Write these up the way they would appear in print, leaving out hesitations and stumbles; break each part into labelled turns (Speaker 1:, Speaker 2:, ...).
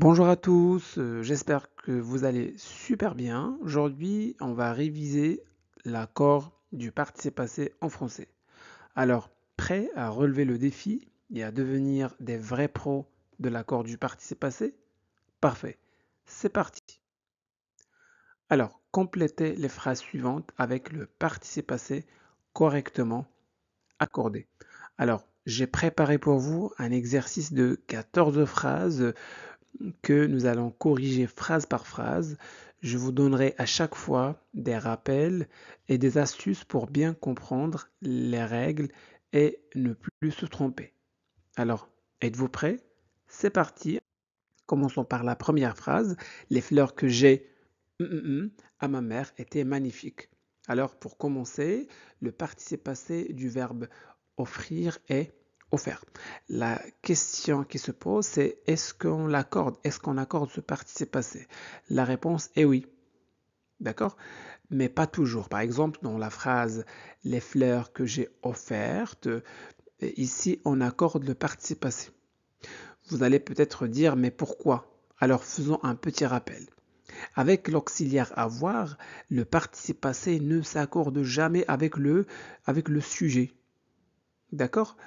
Speaker 1: Bonjour à tous, j'espère que vous allez super bien. Aujourd'hui, on va réviser l'accord du participe passé en français. Alors, prêt à relever le défi et à devenir des vrais pros de l'accord du participe passé? Parfait, c'est parti. Alors, complétez les phrases suivantes avec le participe passé correctement accordé. Alors, j'ai préparé pour vous un exercice de 14 phrases que nous allons corriger phrase par phrase. Je vous donnerai à chaque fois des rappels et des astuces pour bien comprendre les règles et ne plus se tromper. Alors, êtes-vous prêts? C'est parti. Commençons par la première phrase. Les fleurs que j'ai à ma mère étaient magnifiques. Alors, pour commencer, le participe passé du verbe offrir est offert. La question qui se pose, c'est est-ce qu'on l'accorde? Est-ce qu'on accorde ce participe passé? La réponse est oui. D'accord? Mais pas toujours. Par exemple, dans la phrase les fleurs que j'ai offertes, ici, on accorde le participe passé. Vous allez peut-être dire, mais pourquoi? Alors faisons un petit rappel. Avec l'auxiliaire avoir, le participe passé ne s'accorde jamais avec le sujet. D'accord?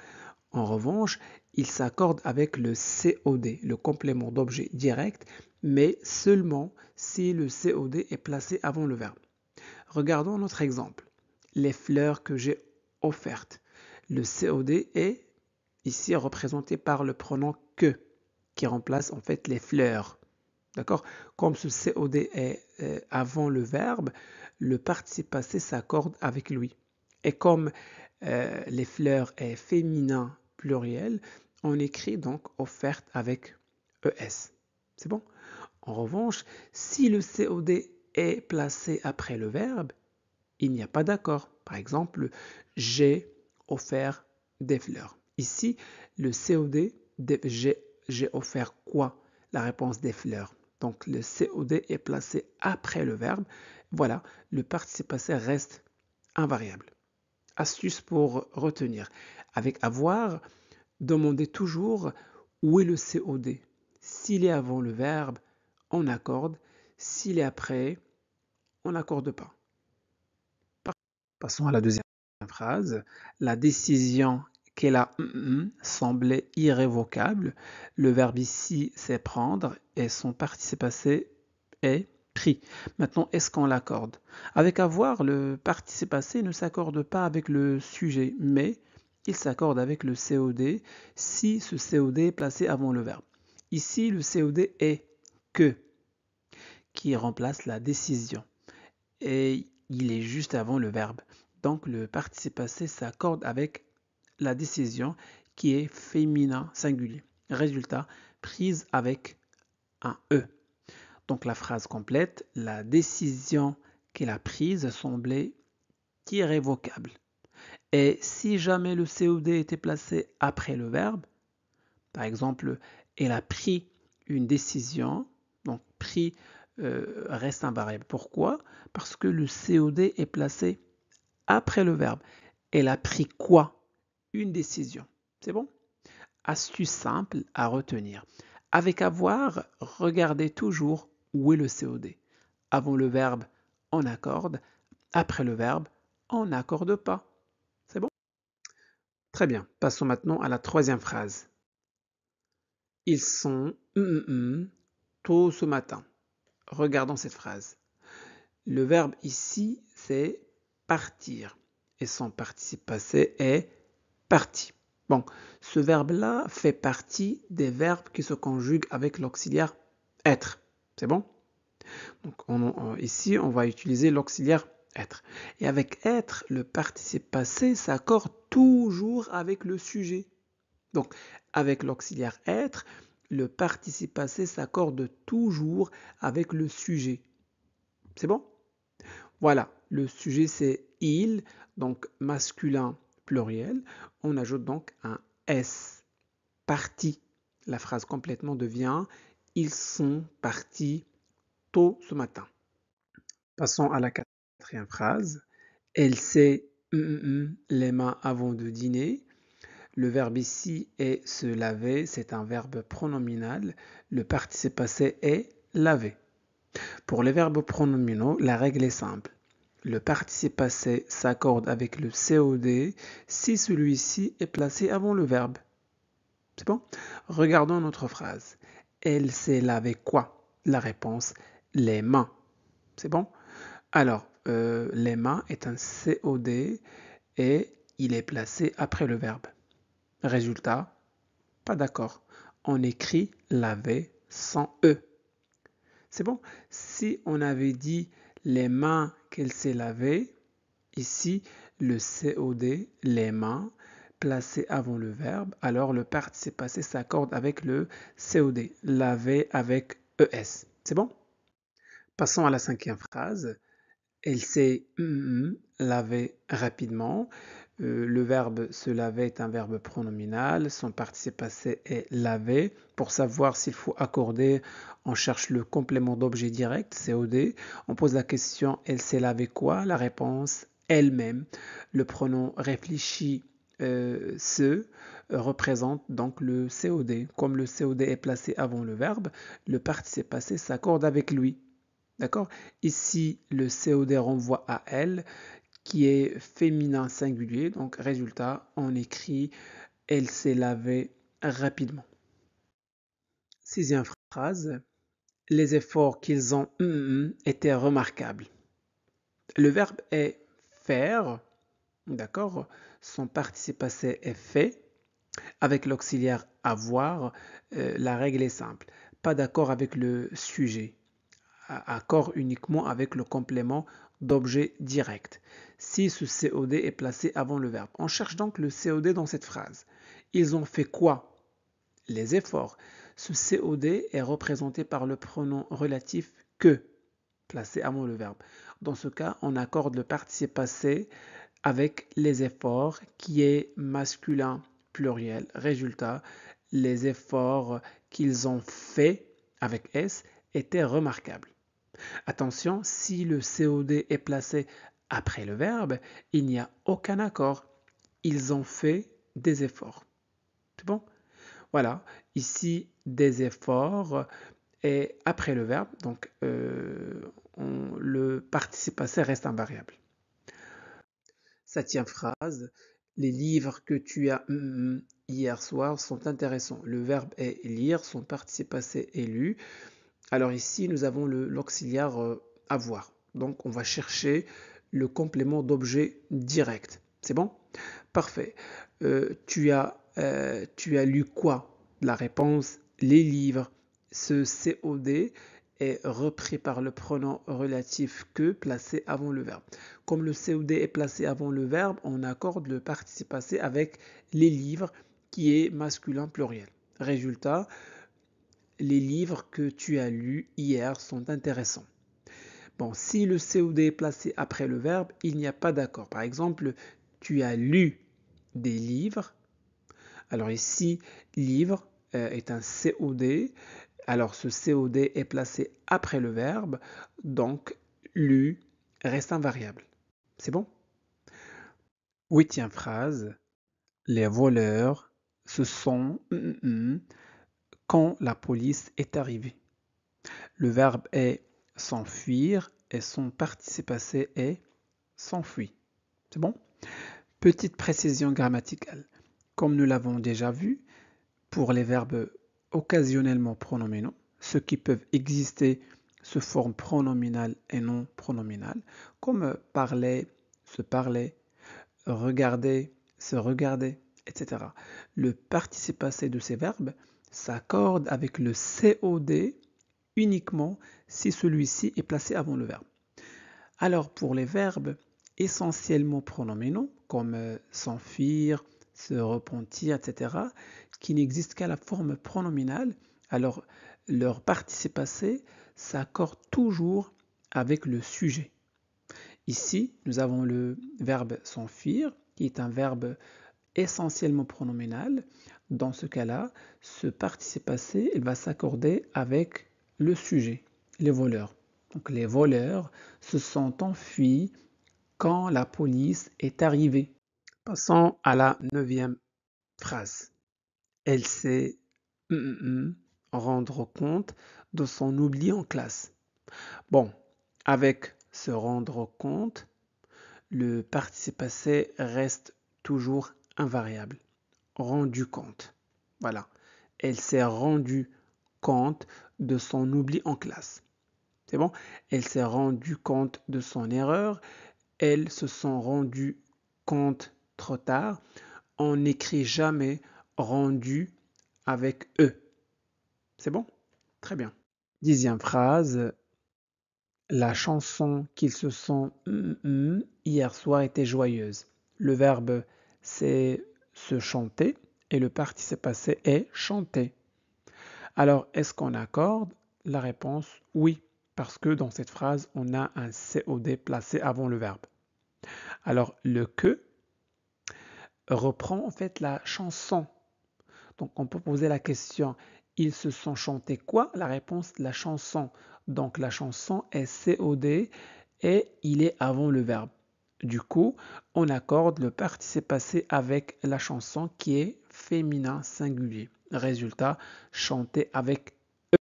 Speaker 1: En revanche, il s'accorde avec le COD, le complément d'objet direct, mais seulement si le COD est placé avant le verbe. Regardons notre exemple. Les fleurs que j'ai offertes. Le COD est ici représenté par le pronom que, qui remplace en fait les fleurs. D'accord? Comme ce COD est avant le verbe, le participe passé s'accorde avec lui. Et comme les fleurs est féminin pluriel, on écrit donc offerte avec ES. C'est bon? En revanche, si le COD est placé après le verbe, il n'y a pas d'accord. Par exemple, j'ai offert des fleurs. Ici, le COD, j'ai offert quoi? La réponse des fleurs. Donc le COD est placé après le verbe. Voilà, le participe passé reste invariable. Astuce pour retenir. Avec avoir, demandez toujours où est le COD. S'il est avant le verbe, on accorde. S'il est après, on n'accorde pas. Passons à la deuxième phrase. La décision qu'elle a semblait irrévocable. Le verbe ici, c'est prendre et son participe passé est pris. Maintenant, est-ce qu'on l'accorde? Avec avoir, le participe passé ne s'accorde pas avec le sujet, mais il s'accorde avec le COD si ce COD est placé avant le verbe. Ici, le COD est que, qui remplace la décision et il est juste avant le verbe. Donc le participe passé s'accorde avec la décision qui est féminin singulier. Résultat, prise avec un E. Donc la phrase complète, la décision qu'elle a prise semblait irrévocable. Et si jamais le COD était placé après le verbe, par exemple, elle a pris une décision, donc pris reste invariable. Pourquoi? Parce que le COD est placé après le verbe. Elle a pris quoi? Une décision. C'est bon? Astuce simple à retenir. Avec avoir, regardez toujours où est le COD. Avant le verbe, on accorde. Après le verbe, on n'accorde pas. C'est bon? Très bien. Passons maintenant à la troisième phrase. Ils sont tôt ce matin. Regardons cette phrase. Le verbe ici, c'est partir. Et son participe passé est parti. Bon, ce verbe-là fait partie des verbes qui se conjuguent avec l'auxiliaire être. C'est bon? Donc ici, on va utiliser l'auxiliaire être. Et avec être, le participe passé s'accorde toujours avec le sujet. Donc, avec l'auxiliaire être, le participe passé s'accorde toujours avec le sujet. C'est bon? Voilà, le sujet c'est il, donc masculin pluriel. On ajoute donc un S, parti. La phrase complètement devient ils sont partis tôt ce matin. Passons à la quatrième phrase. Elle s'est les mains avant de dîner. Le verbe ici est se laver, c'est un verbe pronominal. Le participe passé est laver. Pour les verbes pronominaux, la règle est simple. Le participe passé s'accorde avec le COD si celui-ci est placé avant le verbe. C'est bon? Regardons notre phrase. Elle s'est lavé quoi? La réponse, les mains. C'est bon? Alors, les mains est un COD et il est placé après le verbe. Résultat, pas d'accord. On écrit laver sans E. C'est bon? Si on avait dit les mains qu'elle s'est lavées, ici le COD, les mains, placé avant le verbe, alors le participe passé s'accorde avec le COD, laver avec ES. C'est bon? Passons à la cinquième phrase. Elle s'est lavée rapidement. Le verbe se laver est un verbe pronominal. Son participe passé est laver. Pour savoir s'il faut accorder, on cherche le complément d'objet direct, COD. On pose la question elle s'est lavée quoi? La réponse elle-même. Le pronom réfléchi se représente donc le COD. Comme le COD est placé avant le verbe, le participe passé s'accorde avec lui. D'accord? Ici, le COD renvoie à elle, qui est féminin singulier. Donc, résultat, on écrit elle s'est lavée rapidement. Sixième phrase. Les efforts qu'ils ont étaient remarquables. Le verbe est faire. D'accord? Son participe passé est fait. Avec l'auxiliaire avoir, la règle est simple. Pas d'accord avec le sujet. Accord uniquement avec le complément d'objet direct. Si ce COD est placé avant le verbe. On cherche donc le COD dans cette phrase. Ils ont fait quoi? Les efforts. Ce COD est représenté par le pronom relatif que, placé avant le verbe. Dans ce cas, on accorde le participe passé avec les efforts qui est masculin pluriel. Résultat, les efforts qu'ils ont fait avec S étaient remarquables. Attention, si le COD est placé après le verbe, il n'y a aucun accord. Ils ont fait des efforts. C'est bon? Voilà, ici des efforts et après le verbe, donc le participe passé reste invariable. Septième phrase, les livres que tu as hier soir sont intéressants. Le verbe est lire, son participe passé est lu. Alors ici, nous avons l'auxiliaire avoir. Donc, on va chercher le complément d'objet direct. C'est bon? Parfait. Tu as lu quoi? La réponse, les livres. Ce COD est repris par le pronom relatif que placé avant le verbe. Comme le COD est placé avant le verbe, on accorde le participe passé avec les livres qui est masculin pluriel. Résultat, les livres que tu as lus hier sont intéressants. Bon, si le COD est placé après le verbe, il n'y a pas d'accord. Par exemple, tu as lu des livres. Alors ici, livre est un COD. Alors ce COD est placé après le verbe, donc lu reste invariable. C'est bon? Huitième phrase. Les voleurs se sont quand la police est arrivée. Le verbe est s'enfuir et son participe passé est s'enfuit. C'est bon? Petite précision grammaticale. Comme nous l'avons déjà vu, pour les verbes occasionnellement pronominaux, ceux qui peuvent exister sous forme pronominale et non pronominale, comme parler, se parler, regarder, se regarder, etc. Le participe passé de ces verbes s'accorde avec le COD uniquement si celui-ci est placé avant le verbe. Alors pour les verbes essentiellement pronominaux, comme s'enfuir, se repentir, etc., qui n'existent qu'à la forme pronominale, alors leur participe passé s'accorde toujours avec le sujet. Ici, nous avons le verbe s'enfuir, qui est un verbe essentiellement pronominal. Dans ce cas-là, ce participe passé il va s'accorder avec le sujet, les voleurs. Donc les voleurs se sont enfuis quand la police est arrivée. Passons à la neuvième phrase. Elle sait rendre compte de son oubli en classe. Bon, avec se rendre compte, le participe passé reste toujours invariable. Rendu compte. Voilà. Elle s'est rendue compte de son oubli en classe. C'est bon? Elle s'est rendue compte de son erreur. Elles se sont rendues compte trop tard. On n'écrit jamais rendu avec E. C'est bon? Très bien. 10e phrase. La chanson qu'ils se sont hier soir était joyeuse. Le verbe c'est se chanter et le participe passé est chanter. Alors, est-ce qu'on accorde? La réponse oui, parce que dans cette phrase, on a un COD placé avant le verbe. Alors, le que reprend en fait la chanson. Donc, on peut poser la question, ils se sont chantés quoi? La réponse, la chanson. Donc, la chanson est COD et il est avant le verbe. Du coup, on accorde le participe passé avec la chanson qui est féminin singulier. Résultat, chanter avec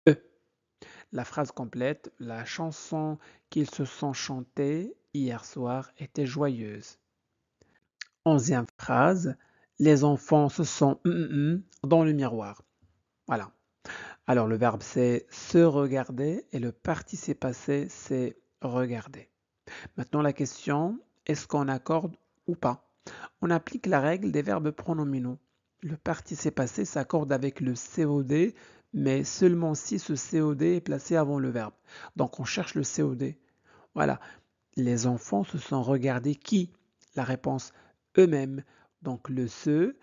Speaker 1: E. La phrase complète, la chanson qu'ils se sont chantée hier soir était joyeuse. 11e phrase, les enfants se sont dans le miroir. Voilà. Alors le verbe c'est se regarder et le participe passé c'est regarder. Maintenant la question, est-ce qu'on accorde ou pas? On applique la règle des verbes pronominaux. Le participe passé s'accorde avec le COD, mais seulement si ce COD est placé avant le verbe. Donc on cherche le COD. Voilà. Les enfants se sont regardés qui? La réponse eux-mêmes. Donc le se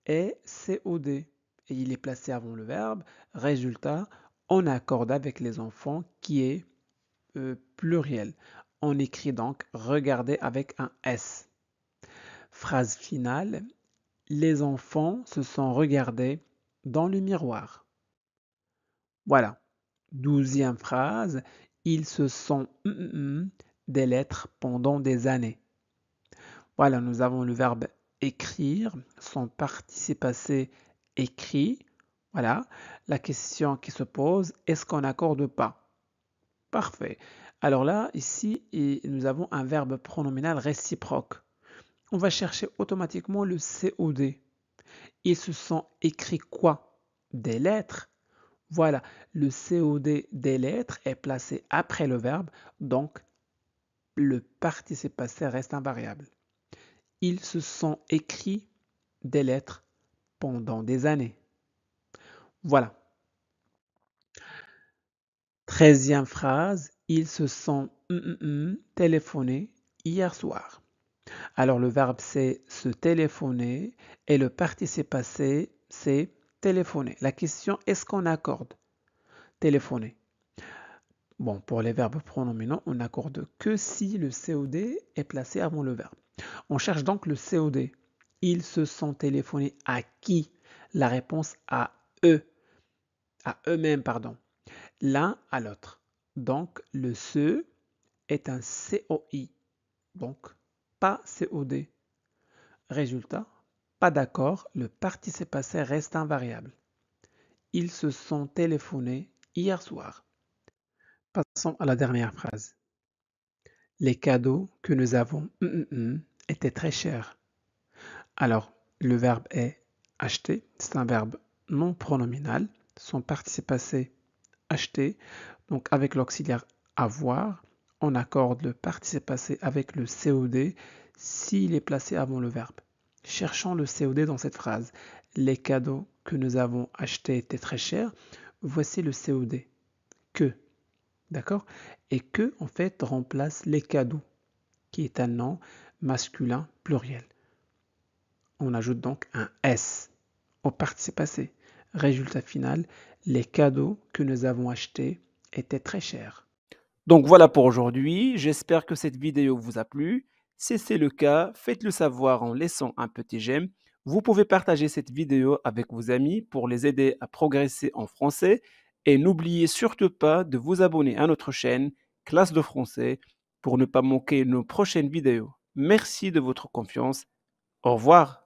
Speaker 1: est COD et il est placé avant le verbe. Résultat, on accorde avec les enfants qui est pluriel. On écrit donc regarder avec un S. Phrase finale, les enfants se sont regardés dans le miroir. Voilà. 12e phrase, ils se sont des lettres pendant des années. Voilà, nous avons le verbe écrire, son participe passé écrit. Voilà, la question qui se pose, est-ce qu'on accorde pas? Parfait. Alors là, ici, nous avons un verbe pronominal réciproque. On va chercher automatiquement le COD. Ils se sont écrits quoi? Des lettres. Voilà, le COD des lettres est placé après le verbe, donc le participe passé reste invariable. Ils se sont écrits des lettres pendant des années. Voilà. 13e phrase, ils se sont téléphonés hier soir. Alors le verbe c'est se téléphoner et le participe passé c'est téléphoner. La question, est-ce qu'on accorde? Téléphoner. Bon, pour les verbes pronominaux, on n'accorde que si le COD est placé avant le verbe. On cherche donc le COD. Ils se sont téléphonés à qui? La réponse à eux. À eux-mêmes, pardon. L'un à l'autre. Donc, le se est un COI. Donc, pas COD. Résultat, pas d'accord, le participe passé reste invariable. Ils se sont téléphonés hier soir. Passons à la dernière phrase. Les cadeaux que nous avons étaient très chers. Alors, le verbe est acheter, c'est un verbe non pronominal. Son participe passé acheter, donc avec l'auxiliaire avoir, on accorde le participe passé avec le COD s'il est placé avant le verbe. Cherchons le COD dans cette phrase. Les cadeaux que nous avons achetés étaient très chers. Voici le COD. Que. D'accord? Et que, en fait, remplace les cadeaux, qui est un nom masculin pluriel. On ajoute donc un S au participe passé. Résultat final, les cadeaux que nous avons achetés étaient très chers. Donc voilà pour aujourd'hui, j'espère que cette vidéo vous a plu. Si c'est le cas, faites-le savoir en laissant un petit j'aime. Vous pouvez partager cette vidéo avec vos amis pour les aider à progresser en français. Et n'oubliez surtout pas de vous abonner à notre chaîne Classe de français pour ne pas manquer nos prochaines vidéos. Merci de votre confiance. Au revoir.